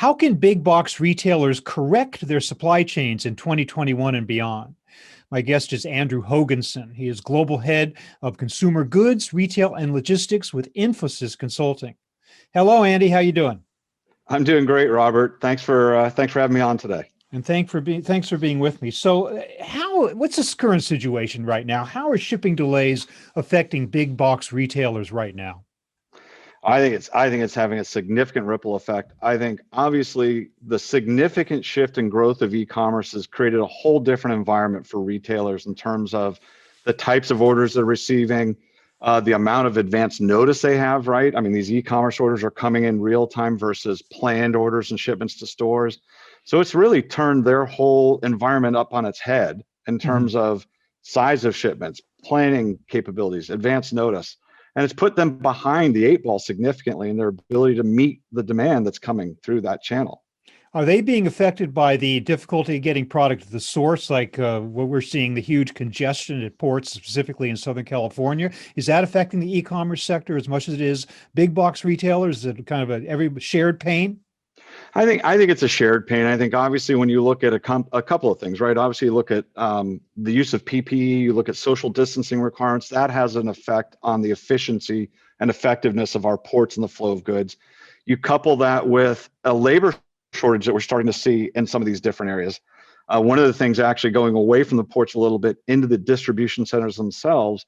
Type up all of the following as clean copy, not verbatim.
How can big box retailers correct their supply chains in 2021 and beyond? My guest is Andrew Hogenson. He is Global Head of Consumer Goods, Retail, and Logistics with Infosys Consulting. Hello, Andy. How you doing? I'm doing great, Robert. Thanks for having me on today. And thanks for being with me. So, what's this current situation right now? How are shipping delays affecting big box retailers right now? I think it's having a significant ripple effect. I think obviously the significant shift in growth of e-commerce has created a whole different environment for retailers in terms of the types of orders they're receiving, the amount of advance notice they have, right? I mean, these e-commerce orders are coming in real time versus planned orders and shipments to stores. So it's really turned their whole environment up on its head in terms of size of shipments, planning capabilities, advance notice. And it's put them behind the eight ball significantly in their ability to meet the demand that's coming through that channel. Are they being affected by the difficulty getting product to the source, like what we're seeing, the huge congestion at ports, specifically in Southern California? Is that affecting the e-commerce sector as much as it is big box retailers? Is it kind of every shared pain? I think it's a shared pain. I think obviously when you look at a couple of things, right? Obviously you look at the use of PPE, you look at social distancing requirements, that has an effect on the efficiency and effectiveness of our ports and the flow of goods. You couple that with a labor shortage that we're starting to see in some of these different areas. One of the things actually going away from the ports a little bit into the distribution centers themselves,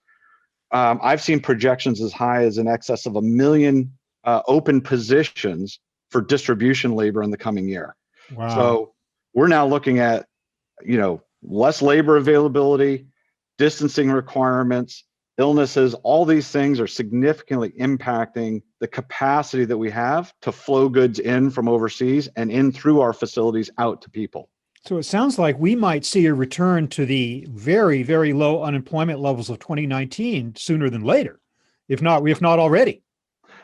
I've seen projections as high as in excess of 1 million open positions for distribution labor in the coming year. Wow. So we're now looking at, less labor availability, distancing requirements, illnesses, all these things are significantly impacting the capacity that we have to flow goods in from overseas and in through our facilities out to people. So it sounds like we might see a return to the very, very low unemployment levels of 2019 sooner than later, if not already.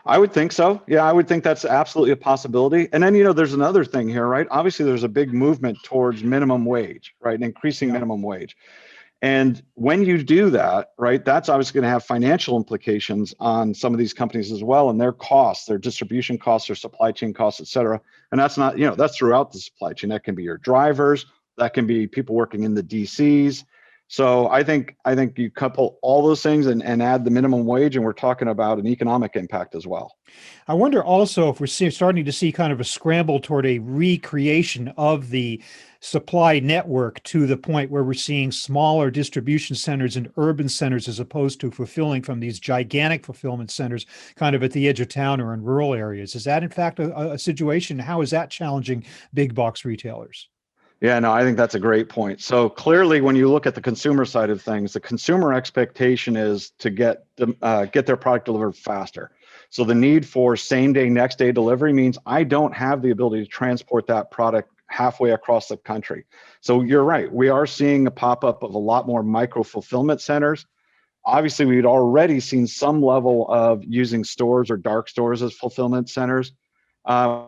I would think so. Yeah, I would think that's absolutely a possibility. And then, there's another thing here, right? Obviously, there's a big movement towards minimum wage, right? And increasing minimum wage. And when you do that, right, that's obviously going to have financial implications on some of these companies as well and their costs, their distribution costs, their supply chain costs, et cetera. And that's not, that's throughout the supply chain. That can be your drivers, that can be people working in the DCs. So I think you couple all those things and add the minimum wage, and we're talking about an economic impact as well. I wonder also if we're starting to see kind of a scramble toward a recreation of the supply network to the point where we're seeing smaller distribution centers in urban centers as opposed to fulfilling from these gigantic fulfillment centers kind of at the edge of town or in rural areas. Is that in fact a situation? How is that challenging big box retailers? Yeah, no, I think that's a great point. So clearly, when you look at the consumer side of things, the consumer expectation is to get their product delivered faster. So the need for same day, next day delivery means I don't have the ability to transport that product halfway across the country. So you're right. We are seeing a pop-up of a lot more micro fulfillment centers. Obviously, we'd already seen some level of using stores or dark stores as fulfillment centers.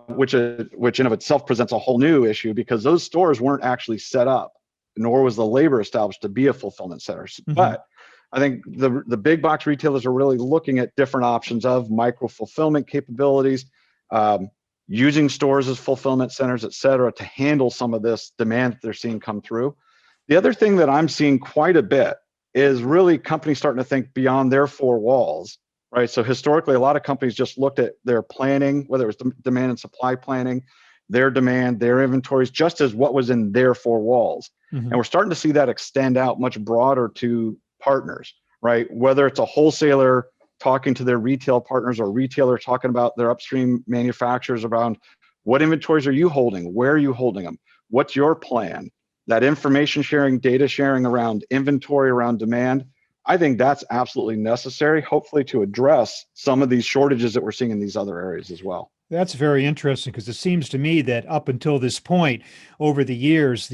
Which in of itself presents a whole new issue because those stores weren't actually set up, nor was the labor established to be a fulfillment center. Mm-hmm. But I think the big box retailers are really looking at different options of micro fulfillment capabilities, using stores as fulfillment centers, et cetera, to handle some of this demand that they're seeing come through. The other thing that I'm seeing quite a bit is really companies starting to think beyond their four walls. Right. So historically, a lot of companies just looked at their planning, whether it was demand and supply planning, their demand, their inventories, just as what was in their four walls. Mm-hmm. And we're starting to see that extend out much broader to partners, right? Whether it's a wholesaler talking to their retail partners or retailer talking about their upstream manufacturers around what inventories are you holding? Where are you holding them? What's your plan? That information sharing, data sharing around inventory, around demand. I think that's absolutely necessary, hopefully to address some of these shortages that we're seeing in these other areas as well. That's very interesting because it seems to me that up until this point, over the years,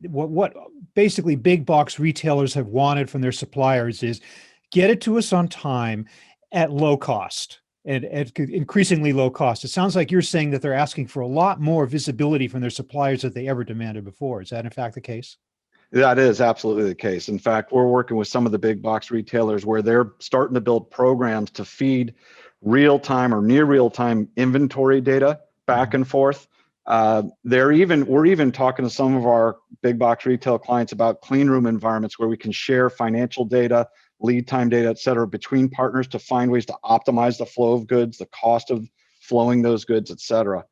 what basically big box retailers have wanted from their suppliers is get it to us on time at low cost and at increasingly low cost. It sounds like you're saying that they're asking for a lot more visibility from their suppliers than they ever demanded before. Is that in fact the case? That is absolutely the case. In fact, we're working with some of the big box retailers where they're starting to build programs to feed real-time or near real-time inventory data back and forth We're even talking to some of our big box retail clients about clean room environments where we can share financial data, lead time data, et cetera, between partners to find ways to optimize the flow of goods, the cost of flowing those goods, et cetera.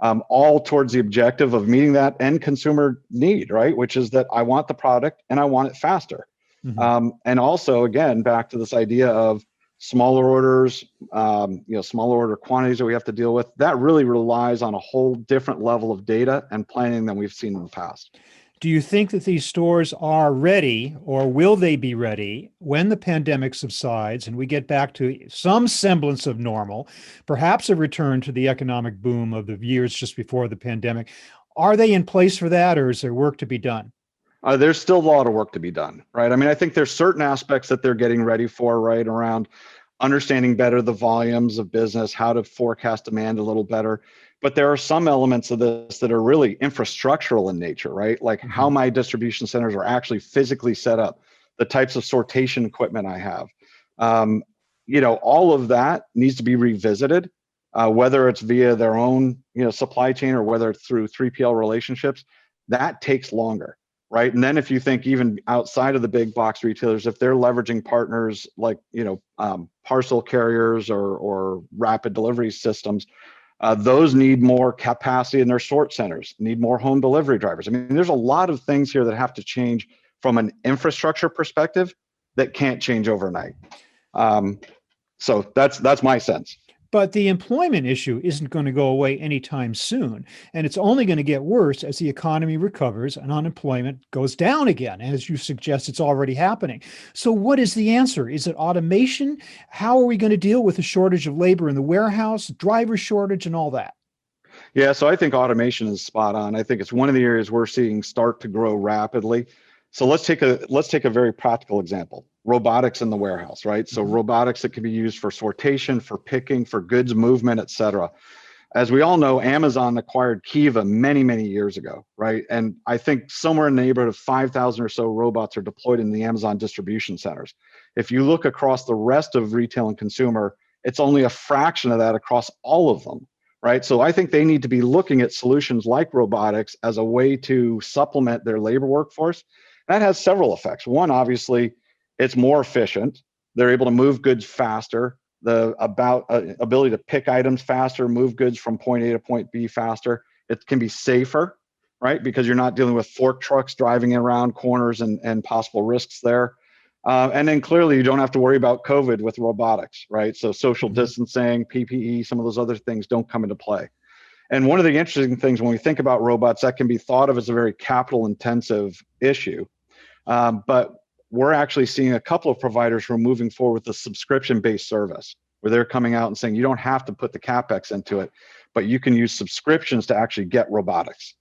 All towards the objective of meeting that end consumer need, right? Which is that I want the product and I want it faster. And also, again, back to this idea of smaller orders, smaller order quantities that we have to deal with. That really relies on a whole different level of data and planning than we've seen in the past. Do you think that these stores are ready, or will they be ready when the pandemic subsides and we get back to some semblance of normal, perhaps a return to the economic boom of the years just before the pandemic? Are they in place for that, or is there work to be done? There's still a lot of work to be done, right? I mean, I think there's certain aspects that they're getting ready for, right, around understanding better the volumes of business, how to forecast demand a little better. But there are some elements of this that are really infrastructural in nature, right? Like how my distribution centers are actually physically set up, the types of sortation equipment I have. All of that needs to be revisited, whether it's via their own, supply chain or whether it's through 3PL relationships. That takes longer. Right. And then if you think even outside of the big box retailers, if they're leveraging partners like, parcel carriers or rapid delivery systems, those need more capacity in their sort centers, need more home delivery drivers. I mean, there's a lot of things here that have to change from an infrastructure perspective that can't change overnight. So that's my sense. But the employment issue isn't going to go away anytime soon. And it's only going to get worse as the economy recovers and unemployment goes down again. As you suggest, it's already happening. So what is the answer? Is it automation? How are we going to deal with the shortage of labor in the warehouse, driver shortage, and all that? Yeah, so I think automation is spot on. I think it's one of the areas we're seeing start to grow rapidly. So let's take a very practical example. Robotics in the warehouse, right? So robotics that can be used for sortation, for picking, for goods movement, et cetera. As we all know, Amazon acquired Kiva many, many years ago, right? And I think somewhere in the neighborhood of 5,000 or so robots are deployed in the Amazon distribution centers. If you look across the rest of retail and consumer, it's only a fraction of that across all of them, right? So I think they need to be looking at solutions like robotics as a way to supplement their labor workforce. That has several effects. One, obviously, it's more efficient. They're able to move goods faster. The ability to pick items faster, move goods from point A to point B faster. It can be safer, right? Because you're not dealing with fork trucks driving around corners and possible risks there. And then clearly you don't have to worry about COVID with robotics, right? So social distancing, PPE, some of those other things don't come into play. And one of the interesting things when we think about robots, that can be thought of as a very capital intensive issue. But we're actually seeing a couple of providers who are moving forward with a subscription-based service where they're coming out and saying, you don't have to put the CapEx into it, but you can use subscriptions to actually get robotics.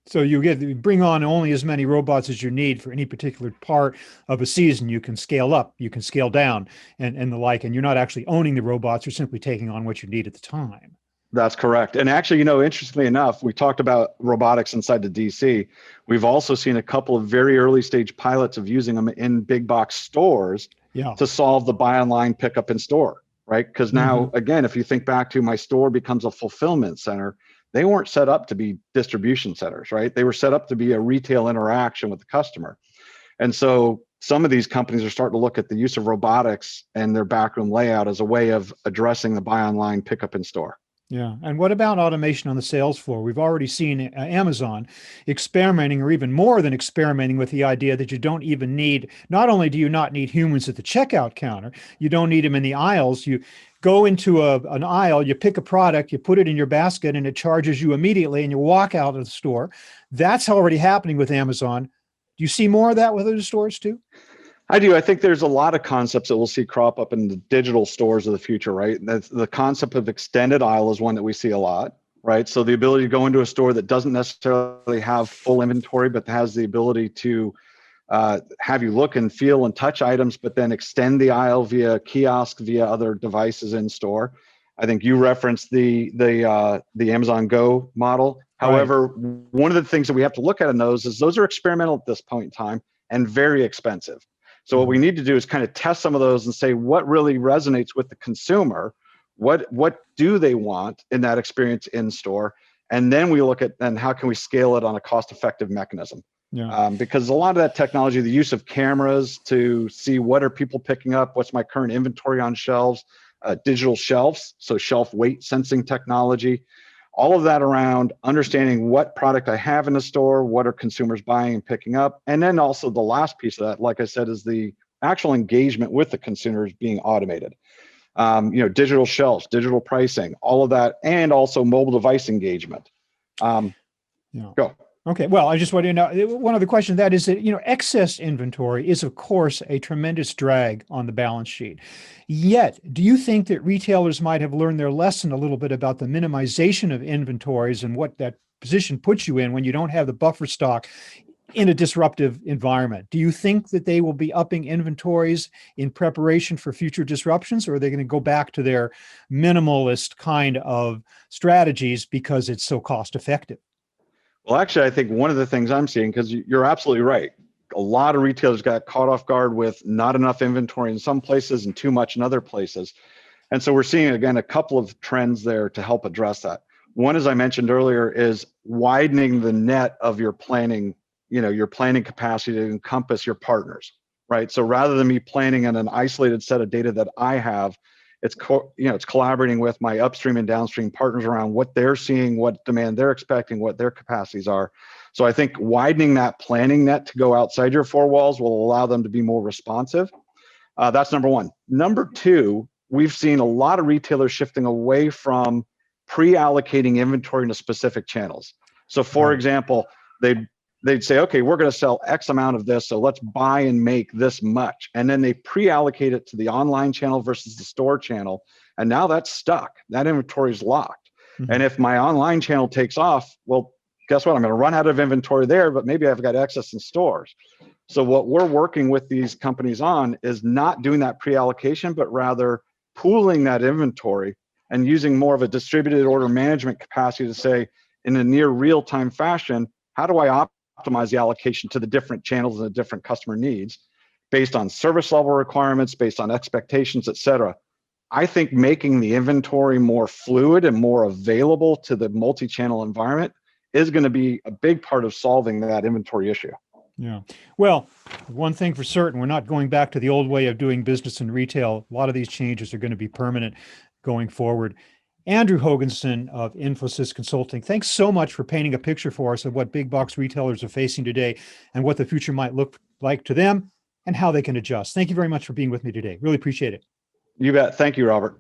So you bring on only as many robots as you need for any particular part of a season. You can scale up, you can scale down and the like, and you're not actually owning the robots, you're simply taking on what you need at the time. That's correct. And actually, interestingly enough, we talked about robotics inside the DC. We've also seen a couple of very early stage pilots of using them in big box stores to solve the buy online, pick up in store, right? Because now, again, if you think back to my store becomes a fulfillment center, they weren't set up to be distribution centers, right? They were set up to be a retail interaction with the customer. And so some of these companies are starting to look at the use of robotics and their backroom layout as a way of addressing the buy online, pick up in store. Yeah. And what about automation on the sales floor? We've already seen Amazon experimenting, or even more than experimenting, with the idea that you don't even need, not only do you not need humans at the checkout counter, you don't need them in the aisles. You go into an aisle, you pick a product, you put it in your basket, and it charges you immediately, and you walk out of the store. That's already happening with Amazon. Do you see more of that with other stores too? I do. I think there's a lot of concepts that we'll see crop up in the digital stores of the future, right? That's the concept of extended aisle is one that we see a lot, right? So the ability to go into a store that doesn't necessarily have full inventory, but has the ability to have you look and feel and touch items, but then extend the aisle via kiosk, via other devices in store. I think you referenced the Amazon Go model. However, one of the things that we have to look at in those is those are experimental at this point in time and very expensive. So what we need to do is kind of test some of those and say what really resonates with the consumer. What do they want in that experience in store? And then we look at then how can we scale it on a cost-effective mechanism. Yeah. Because a lot of that technology, the use of cameras to see what are people picking up, what's my current inventory on shelves, digital shelves, so shelf weight sensing technology, all of that around understanding what product I have in the store, what are consumers buying and picking up. And then also the last piece of that, like I said, is the actual engagement with the consumers being automated. Digital shelves, digital pricing, all of that, and also mobile device engagement. Yeah. Go. Okay. Well, I just want to know one other question. That is that, excess inventory is, of course, a tremendous drag on the balance sheet. Yet, do you think that retailers might have learned their lesson a little bit about the minimization of inventories and what that position puts you in when you don't have the buffer stock in a disruptive environment? Do you think that they will be upping inventories in preparation for future disruptions, or are they going to go back to their minimalist kind of strategies because it's so cost effective? Well, actually, I think one of the things I'm seeing, because you're absolutely right, a lot of retailers got caught off guard with not enough inventory in some places and too much in other places. And so we're seeing, again, a couple of trends there to help address that. One, as I mentioned earlier, is widening the net of your planning, your planning capacity to encompass your partners, right? So rather than me planning on an isolated set of data that I have, it's collaborating with my upstream and downstream partners around what they're seeing, what demand they're expecting, what their capacities are. So I think widening that planning net to go outside your four walls will allow them to be more responsive. That's number one. Number two, we've seen a lot of retailers shifting away from pre-allocating inventory into specific channels. So for example, they'd say, okay, we're going to sell X amount of this, so let's buy and make this much. And then they pre-allocate it to the online channel versus the store channel. And now that's stuck. That inventory is locked. Mm-hmm. And if my online channel takes off, well, guess what? I'm going to run out of inventory there, but maybe I've got excess in stores. So what we're working with these companies on is not doing that pre-allocation, but rather pooling that inventory and using more of a distributed order management capacity to say, in a near real-time fashion, how do I optimize the allocation to the different channels and the different customer needs based on service level requirements, based on expectations, et cetera. I think making the inventory more fluid and more available to the multi-channel environment is going to be a big part of solving that inventory issue. Yeah. Well, one thing for certain, we're not going back to the old way of doing business in retail. A lot of these changes are going to be permanent going forward. Andrew Hogenson of Infosys Consulting, thanks so much for painting a picture for us of what big box retailers are facing today and what the future might look like to them and how they can adjust. Thank you very much for being with me today. Really appreciate it. You bet. Thank you, Robert.